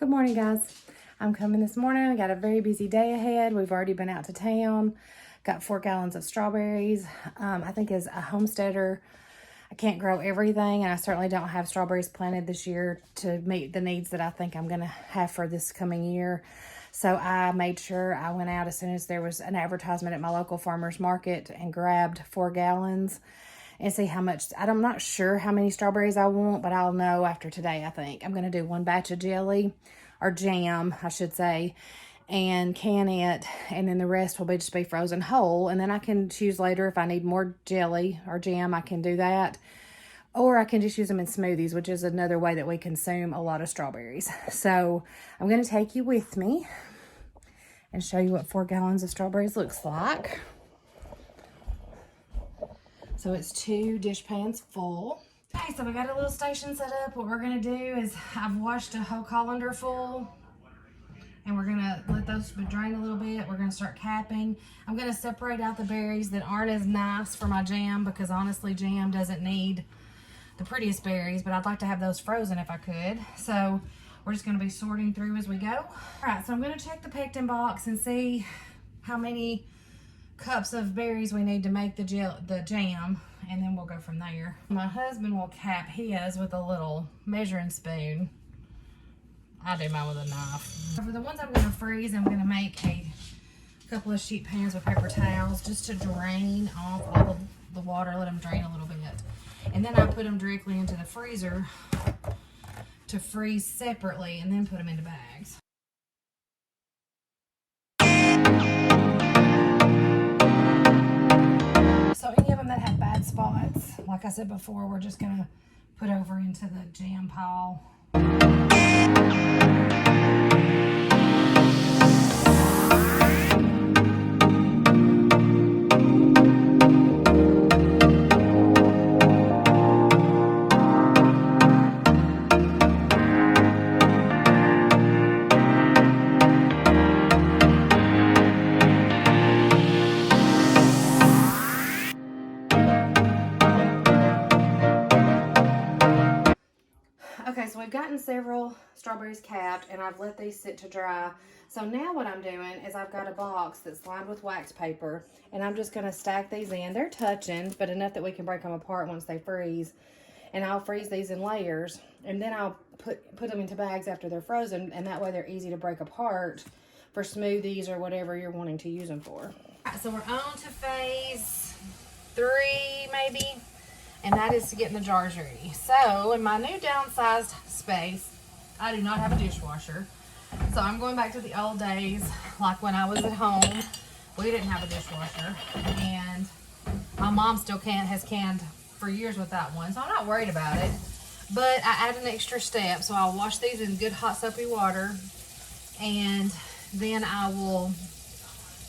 Good morning, guys. I'm coming this morning. I got a very busy day ahead. We've already been out to town. Got 4 gallons of strawberries. I think as a homesteader, I can't grow everything, and I certainly don't have strawberries planted this year to meet the needs that I think I'm going to have for this coming year. So I made sure I went out as soon as there was an advertisement at my local farmer's market and grabbed 4 gallons and see how much. I'm not sure how many strawberries I want, but I'll know after today. I think I'm going to do 1 batch of jelly, or jam, I should say, and can it, and then the rest will just be frozen whole, and then I can choose later if I need more jelly or jam. I can do that, or I can just use them in smoothies, which is another way that we consume a lot of strawberries. So I'm going to take you with me and show you what 4 gallons of strawberries looks like. So it's 2 dish pans full. Okay, so we got a little station set up. What we're gonna do is I've washed a whole colander full, and we're gonna let those drain a little bit. We're gonna start capping. I'm gonna separate out the berries that aren't as nice for my jam, because honestly, jam doesn't need the prettiest berries, but I'd like to have those frozen if I could. So we're just gonna be sorting through as we go. All right, so I'm gonna check the pectin box and see how many cups of berries we need to make the jam, and then we'll go from there. My husband will cap his with a little measuring spoon. I do mine with a knife. For the ones I'm going to freeze, I'm going to make a couple of sheet pans with paper towels just to drain off all of the water, let them drain a little bit. And then I put them directly into the freezer to freeze separately, and then put them into bags. So any of them that have bad spots, like I said before, we're just gonna put over into the jam pile. Okay, so we've gotten several strawberries capped, and I've let these sit to dry. So now what I'm doing is I've got a box that's lined with wax paper, and I'm just going to stack these in. They're touching, but enough that we can break them apart once they freeze. And I'll freeze these in layers, and then I'll put them into bags after they're frozen, and that way they're easy to break apart for smoothies or whatever you're wanting to use them for. All right, so we're on to phase 3 maybe. And that is to get in the jars ready. So in my new downsized space, I do not have a dishwasher. So I'm going back to the old days, like when I was at home. We didn't have a dishwasher, and my mom still has canned for years without one, so I'm not worried about it. But I add an extra step, so I'll wash these in good hot soapy water, and then I will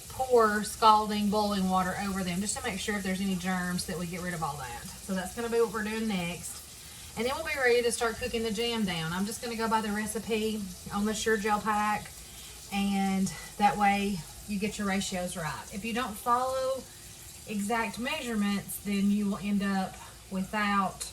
pour scalding boiling water over them just to make sure if there's any germs that we get rid of all that. So that's going to be what we're doing next, and then we'll be ready to start cooking the jam down. I'm just going to go by the recipe on the Sure Gel pack, and that way you get your ratios right. If you don't follow exact measurements, then you will end up without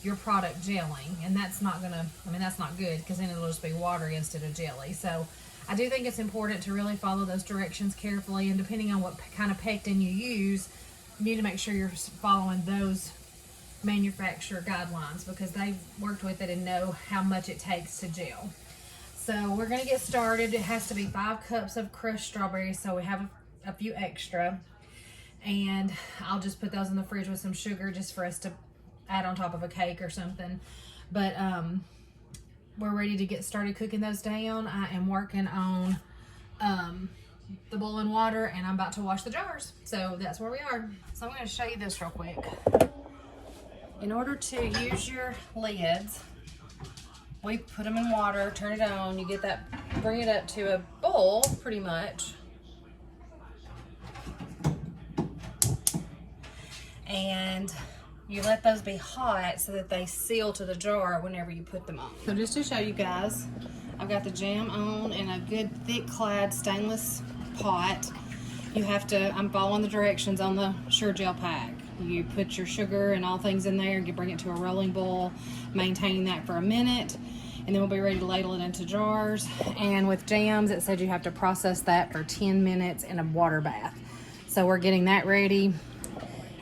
your product gelling, and that's not gonna, that's not good, because then it'll just be water instead of jelly. So I do think it's important to really follow those directions carefully, and depending on what kind of pectin you use, you need to make sure you're following those manufacturer guidelines, because they've worked with it and know how much it takes to gel. So we're going to get started. It has to be 5 cups of crushed strawberries, so we have a few extra, and I'll just put those in the fridge with some sugar just for us to add on top of a cake or something. But we're ready to get started cooking those down. I am working on the boiling water, and I'm about to wash the jars. So that's where we are. So I'm going to show you this real quick. In order to use your lids, we put them in water, turn it on, you get that, bring it up to a boil pretty much. And you let those be hot so that they seal to the jar whenever you put them on. So just to show you guys, I've got the jam on in a good thick clad stainless pot. You have to, I'm following the directions on the Sure Gel pack. You put your sugar and all things in there, you bring it to a rolling boil, maintaining that for a minute, and then we'll be ready to ladle it into jars. And with jams, it said you have to process that for 10 minutes in a water bath. So we're getting that ready.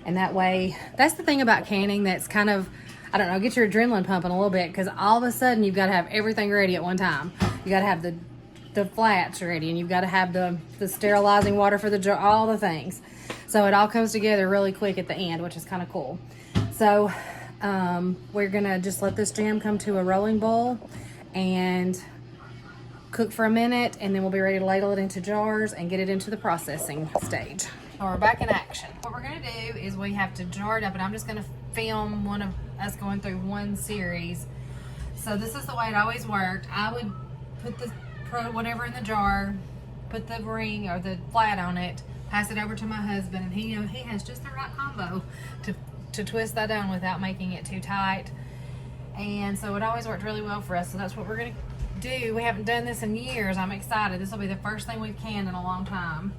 And that way, that's the thing about canning that's kind of, I don't know, get your adrenaline pumping a little bit, because all of a sudden you've got to have everything ready at one time. You got to have the flats ready, and you've got to have the sterilizing water for the jar, all the things. So it all comes together really quick at the end, which is kind of cool. So we're gonna just let this jam come to a rolling boil and cook for a minute, and then we'll be ready to ladle it into jars and get it into the processing stage. So we're back in action. What we're gonna do is we have to jar it up, and I'm just gonna film one of us going through one series. So this is the way it always worked. I would put the whatever in the jar, put the ring or the flat on it, pass it over to my husband, and he has just the right combo to twist that down without making it too tight. And so it always worked really well for us. So that's what we're gonna do. We haven't done this in years. I'm excited. This will be the first thing we've canned in a long time.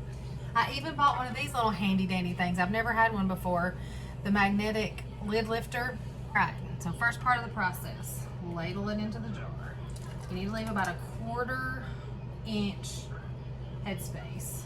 I even bought one of these little handy dandy things. I've never had one before. The magnetic lid lifter. All right, so first part of the process, ladle it into the jar. You need to leave about a 1/4 inch headspace.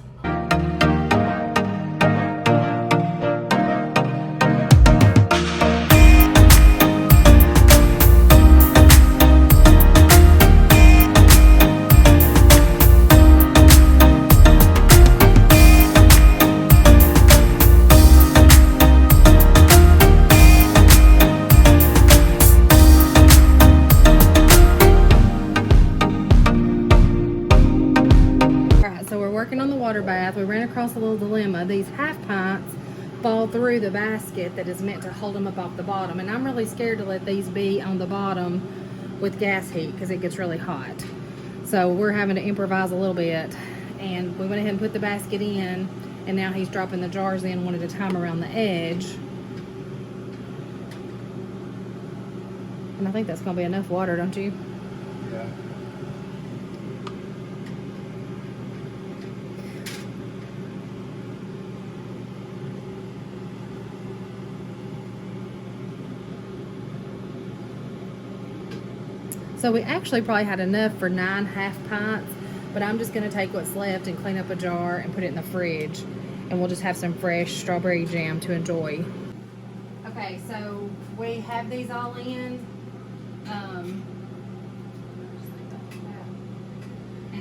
Working on the water bath, we ran across a little dilemma. These half pints fall through the basket that is meant to hold them up off the bottom, and I'm really scared to let these be on the bottom with gas heat because it gets really hot. So we're having to improvise a little bit, and we went ahead and put the basket in, and now he's dropping the jars in one at a time around the edge. And I think that's going to be enough water, don't you? Yeah. So we actually probably had enough for 9 half pints, but I'm just gonna take what's left and clean up a jar and put it in the fridge, and we'll just have some fresh strawberry jam to enjoy. Okay, so we have these all in, and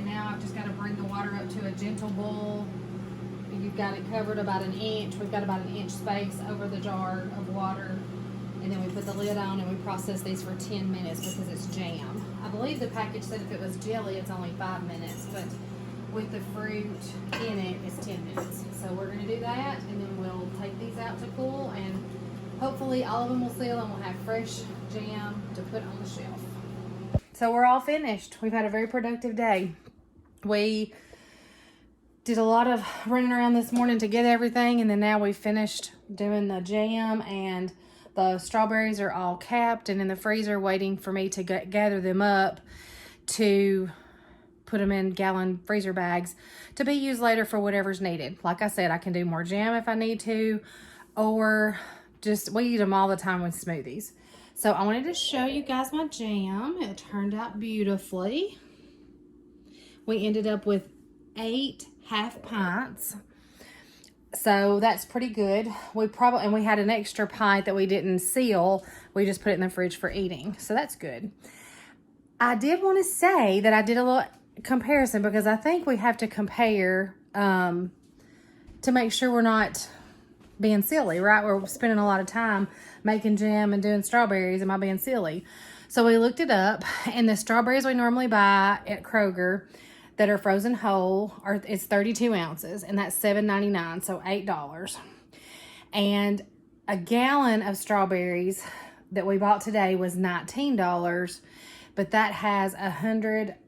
now I've just got to bring the water up to a gentle boil. You've got it covered about 1 inch. We've got about 1 inch space over the jar of water. And then we put the lid on and we process these for 10 minutes because it's jam. I believe the package said if it was jelly, it's only 5 minutes, but with the fruit in it, it's 10 minutes. So we're gonna do that, and then we'll take these out to cool, and hopefully all of them will seal and we'll have fresh jam to put on the shelf. So we're all finished. We've had a very productive day. We did a lot of running around this morning to get everything, and then now we finished doing the jam, and the strawberries are all capped and in the freezer waiting for me to gather them up to put them in gallon freezer bags to be used later for whatever's needed. Like I said, I can do more jam if I need to, or just, we eat them all the time with smoothies. So I wanted to show you guys my jam. It turned out beautifully. We ended up with 8 half pints. So that's pretty good. And we had an extra pint that we didn't seal. We just put it in the fridge for eating. So that's good. I did want to say that I did a little comparison because I think we have to compare to make sure we're not being silly, right? We're spending a lot of time making jam and doing strawberries. Am I being silly? So we looked it up, and the strawberries we normally buy at Kroger that are frozen whole it's 32 ounces, and that's $7.99, so $8. And a gallon of strawberries that we bought today was $19, but that has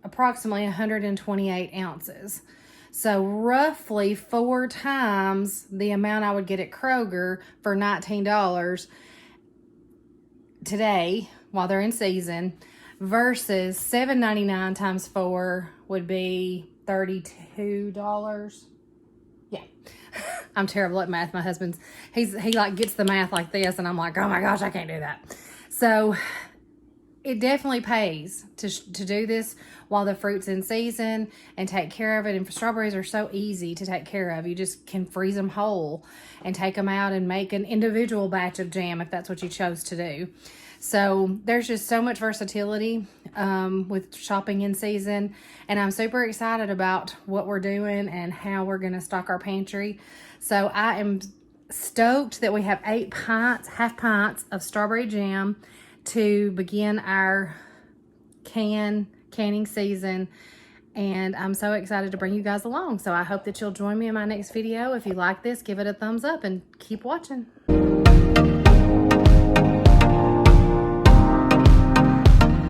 approximately 128 ounces. So roughly 4 times the amount I would get at Kroger for $19 today while they're in season, versus $7.99 times 4 would be $32. Yeah. I'm terrible at math. My husband's, he like gets the math like this, and I'm like, oh my gosh, I can't do that. So it definitely pays to do this while the fruit's in season and take care of it. And strawberries are so easy to take care of. You just can freeze them whole and take them out and make an individual batch of jam if that's what you chose to do. So there's just so much versatility with shopping in season, and I'm super excited about what we're doing and how we're going to stock our pantry. So I am stoked that we have 8 pints, half pints of strawberry jam to begin our canning season, and I'm so excited to bring you guys along. So I hope that you'll join me in my next video. If you like this, give it a thumbs up and keep watching.